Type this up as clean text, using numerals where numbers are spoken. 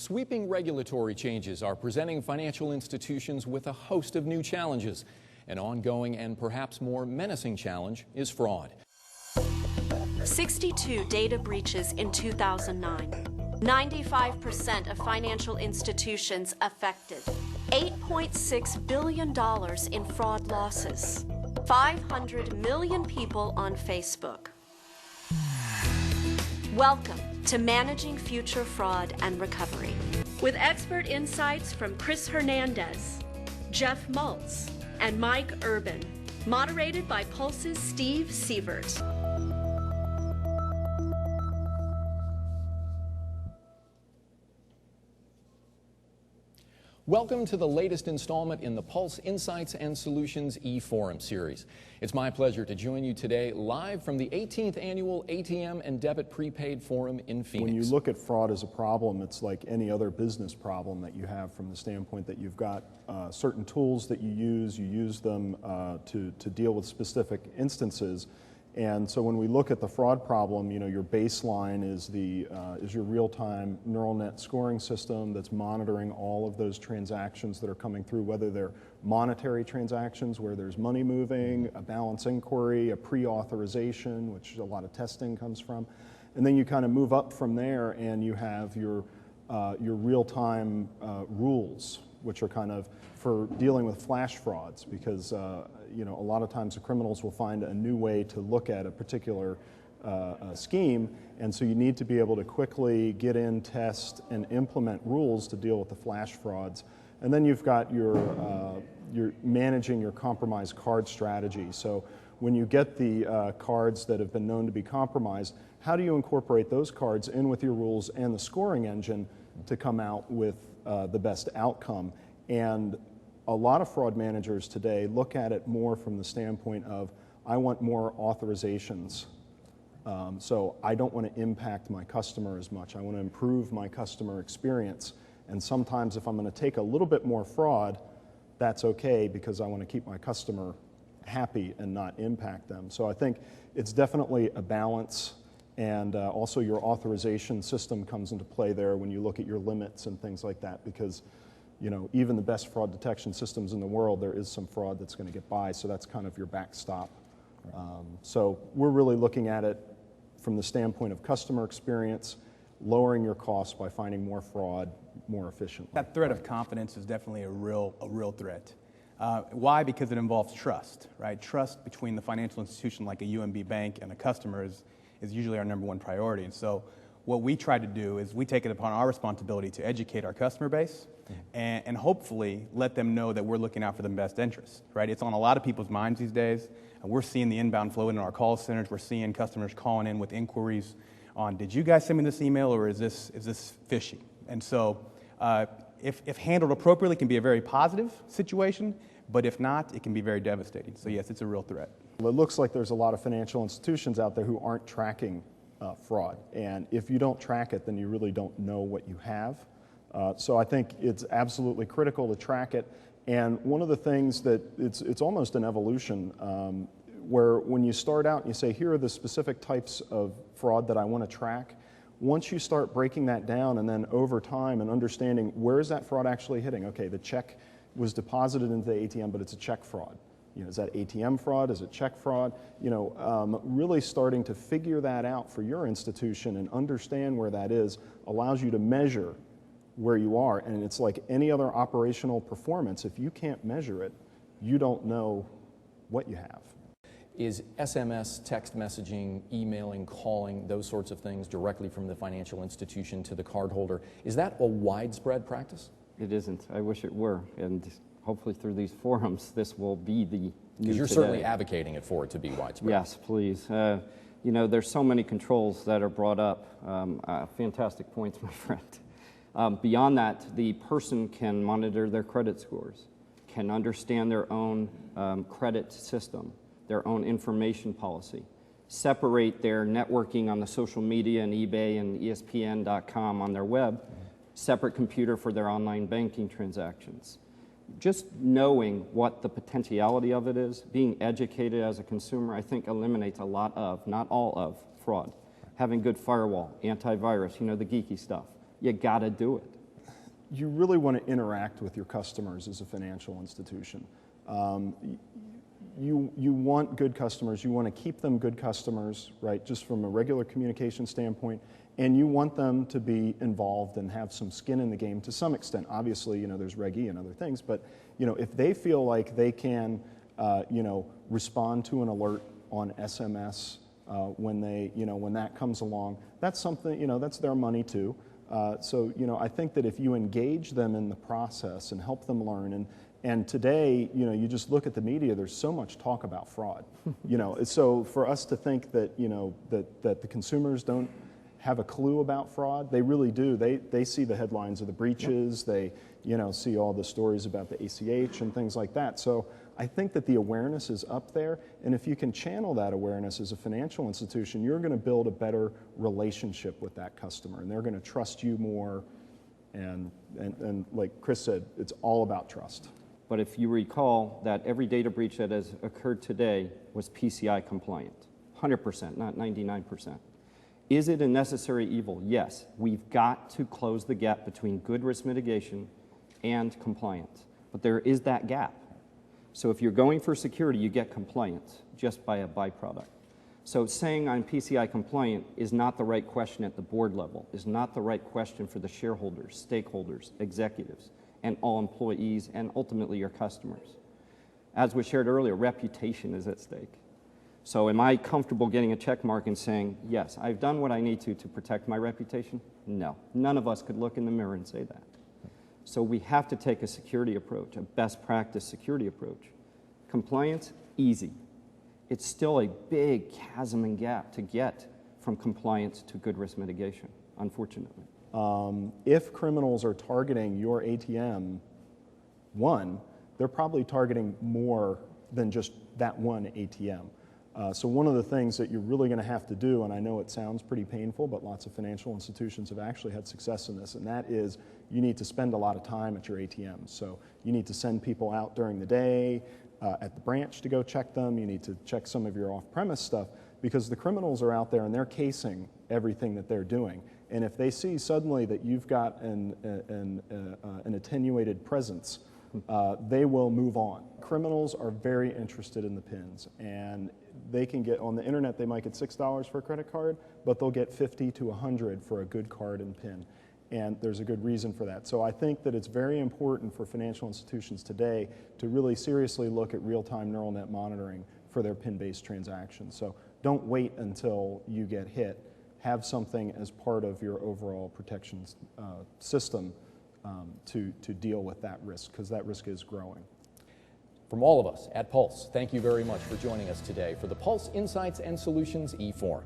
Sweeping regulatory changes are presenting financial institutions with a host of new challenges. An ongoing and perhaps more menacing challenge is fraud. 62 data breaches in 2009. 95% of financial institutions affected. $8.6 billion in fraud losses. 500 million people on Facebook. Welcome to Managing Future Fraud and Recovery, with expert insights from Chris Hernandez, Jeff Maltz, and Mike Urban, moderated by Pulse's Steve Sievert. Welcome to the latest installment in the Pulse Insights and Solutions eForum series. It's my pleasure to join you today live from the 18th Annual ATM and Debit Prepaid Forum in Phoenix. When you look at fraud as a problem, it's like any other business problem that you have, from the standpoint that you've got certain tools that you use them to deal with specific instances. And so when we look at the fraud problem, your baseline is your real-time neural net scoring system that's monitoring all of those transactions that are coming through, whether they're monetary transactions where there's money moving, a balance inquiry, a pre-authorization, which a lot of testing comes from. And then you kind of move up from there and you have your real-time rules, which are kind of for dealing with flash frauds, because a lot of times the criminals will find a new way to look at a particular scheme, and so you need to be able to quickly get in, test, and implement rules to deal with the flash frauds. And then you've got your managing your compromised card strategy. So when you get the cards that have been known to be compromised, how do you incorporate those cards in with your rules and the scoring engine to come out with the best outcome? And a lot of fraud managers today look at it more from the standpoint of, I want more authorizations. So I don't want to impact my customer as much. I want to improve my customer experience. And sometimes if I'm going to take a little bit more fraud, that's okay, because I want to keep my customer happy and not impact them. So I think it's definitely a balance. And also your authorization system comes into play there when you look at your limits and things like that, because even the best fraud detection systems in the world, there is some fraud that's going to get by, so that's kind of your backstop. So we're really looking at it from the standpoint of customer experience, lowering your costs by finding more fraud more efficiently. That threat of confidence is definitely a real threat. Why? Because it involves trust, right? Trust between the financial institution like a UMB bank and a customer is usually our number one priority. And so what we try to do is we take it upon our responsibility to educate our customer base and hopefully let them know that we're looking out for their best interests, right? It's on a lot of people's minds these days. And we're seeing the inbound flow into our call centers. We're seeing customers calling in with inquiries on, did you guys send me this email, or is this fishy? And so if handled appropriately, it can be a very positive situation, but if not, it can be very devastating. So yes, it's a real threat. Well, it looks like there's a lot of financial institutions out there who aren't tracking fraud. And if you don't track it, then you really don't know what you have. So I think it's absolutely critical to track it. And one of the things that it's almost an evolution, where when you start out and you say, here are the specific types of fraud that I want to track, once you start breaking that down and then over time and understanding where is that fraud actually hitting? Okay, the check was deposited into the ATM, but it's a check fraud. Is that ATM fraud? Is it check fraud? Really starting to figure that out for your institution and understand where that is allows you to measure where you are. And it's like any other operational performance. If you can't measure it, you don't know what you have. Is SMS, text messaging, emailing, calling, those sorts of things directly from the financial institution to the cardholder, is that a widespread practice? It isn't. I wish it were. And hopefully through these forums, this will be the new Because you're today. certainly advocating it for it to be widespread. Yes, please. There's so many controls that are brought up. Fantastic points, my friend. Beyond that, the person can monitor their credit scores, can understand their own credit system, their own information policy, separate their networking on the social media and eBay and ESPN.com on their web, separate computer for their online banking transactions. Just knowing what the potentiality of it is, being educated as a consumer, I think eliminates a lot of, not all of, fraud. Having good firewall, antivirus, the geeky stuff. You gotta do it. you really want to interact with your customers as a financial institution. You want good customers, you want to keep them good customers, right, just from a regular communication standpoint, and you want them to be involved and have some skin in the game to some extent. Obviously, you know, there's Reg E and other things, but, you know, if they feel like they can, you know, respond to an alert on SMS when they, you know, when that comes along, that's something, you know, that's their money too. So, you know, I think that if you engage them in the process and help them learn, and today, you know, you just look at the media, there's so much talk about fraud. You know, so for us to think that, you know, that the consumers don't have a clue about fraud, they really do. They see the headlines of the breaches, they, you know, see all the stories about the ACH and things like that. So I think that the awareness is up there, and if you can channel that awareness as a financial institution, you're going to build a better relationship with that customer, and they're going to trust you more, and like Chris said, it's all about trust. But if you recall that every data breach that has occurred today was PCI compliant, 100%, not 99%. Is it a necessary evil? Yes. We've got to close the gap between good risk mitigation and compliance. But there is that gap. So if you're going for security, you get compliance just by a byproduct. So saying I'm PCI compliant is not the right question at the board level, is not the right question for the shareholders, stakeholders, executives, and all employees, and ultimately your customers. As was shared earlier, reputation is at stake. So am I comfortable getting a check mark and saying, yes, I've done what I need to protect my reputation? No. None of us could look in the mirror and say that. So we have to take a security approach, a best practice security approach. Compliance, easy. It's still a big chasm and gap to get from compliance to good risk mitigation, unfortunately. If criminals are targeting your ATM, they're probably targeting more than just that one ATM. So one of the things that you're really going to have to do, and I know it sounds pretty painful, but lots of financial institutions have actually had success in this, and that is you need to spend a lot of time at your ATMs. So you need to send people out during the day at the branch to go check them. You need to check some of your off-premise stuff, because the criminals are out there and they're casing everything that they're doing. And if they see suddenly that you've got an attenuated presence, they will move on. Criminals are very interested in the PINs, and they can get, on the internet, they might get $6 for a credit card, but they'll get $50 to $100 for a good card and PIN. And there's a good reason for that. So I think that it's very important for financial institutions today to really seriously look at real-time neural net monitoring for their PIN-based transactions. So don't wait until you get hit. Have something as part of your overall protection system to deal with that risk, because that risk is growing. From all of us at Pulse, thank you very much for joining us today for the Pulse Insights and Solutions eForum.